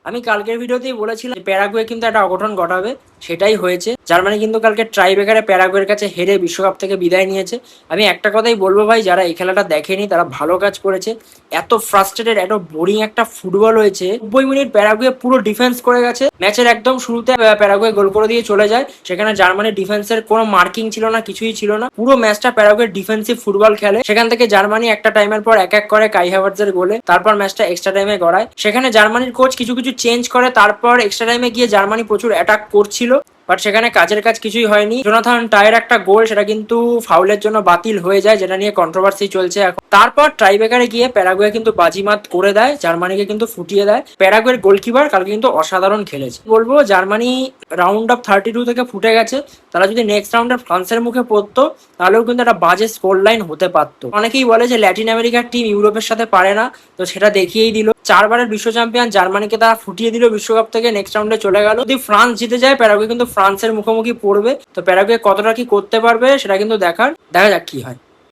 আমি কালকের ভিডিওতেই বলেছিলাম প্যারাগুয়ে কিন্তু একটা অঘটন ঘটাবে, সেটাই হয়েছে। জার্মানি কিন্তু কালকে ট্রাইব্রেকারে প্যারাগুয়ের কাছে হেরে বিশ্বকাপ থেকে বিদায় নিয়েছে। আমি একটা কথাই বলবো ভাই, যারা এই খেলাটা দেখেনি তারা ভালো কাজ করেছে। এত ফ্রাস্ট্রেটেড, এত বোরিং একটা ফুটবল হয়েছে। 90 মিনিট প্যারাগুয়ে পুরো ডিফেন্স করে গেছে। ম্যাচের একদম শুরুতে প্যারাগুয়ে গোল করে দিয়ে চলে যায়। সেখানে জার্মানির ডিফেন্সের কোনো মার্কিং ছিল না, কিছুই ছিল না। পুরো ম্যাচটা প্যারাগুয়ে ডিফেন্সিভ ফুটবল খেলে। সেখান থেকে জার্মানি একটা টাইমের পর এক এক করে কাই হাভার্টজের গোলে তারপর ম্যাচটা এক্সট্রা টাইমে গড়ায়। সেখানে জার্মানির কোচ কিছু কিছু চেঞ্জ করে, তারপর এক্সট্রা টাইমে গিয়ে জার্মানি প্রচুর অ্যাটাক করছিল, বাট সেখানে কাজের কাজ কিছুই হয়নি। জোনাথন টায়ের একটা গোল, সেটা কিন্তু ফাউলের জন্য বাতিল হয়ে যায়, যেটা নিয়ে কন্ট্রোভার্সি চলছে এখন। তারপর ট্রাইব্রেকারে গিয়ে প্যারাগুয়ে কিন্তু বাজিমাত করে দেয়, জার্মানিকে কিন্তু ফুটিয়ে দেয়। প্যারাগুয়ের গোলকিপার কালকে কিন্তু অসাধারণ খেলেছে। বলবো জার্মানি রাউন্ড অফ 32 থেকে ফুটে গেছে। তারা যদি নেক্সট রাউন্ডে ফ্রান্সের মুখে পড়তো তাহলেও কিন্তু একটা বাজে স্কোর লাইন হতে পারতো। অনেকেই বলে যে ল্যাটিন আমেরিকার টিম ইউরোপের সাথে পারে না, তো সেটা দেখিয়েই দিল। 4বারের বিশ্ব চ্যাম্পিয়ন জার্মানিকে তারা ফুটিয়ে দিল, বিশ্বকাপ থেকে নেক্সট রাউন্ডে চলে গেল। যদি ফ্রান্স জিতে যায় প্যারাগুয়ে কিন্তু ফ্রান্সের মুখোমুখি পড়বে। তো প্যারাগুয়ে কতটা কি করতে পারবে সেটা কিন্তু দেখা যাক কি হয়।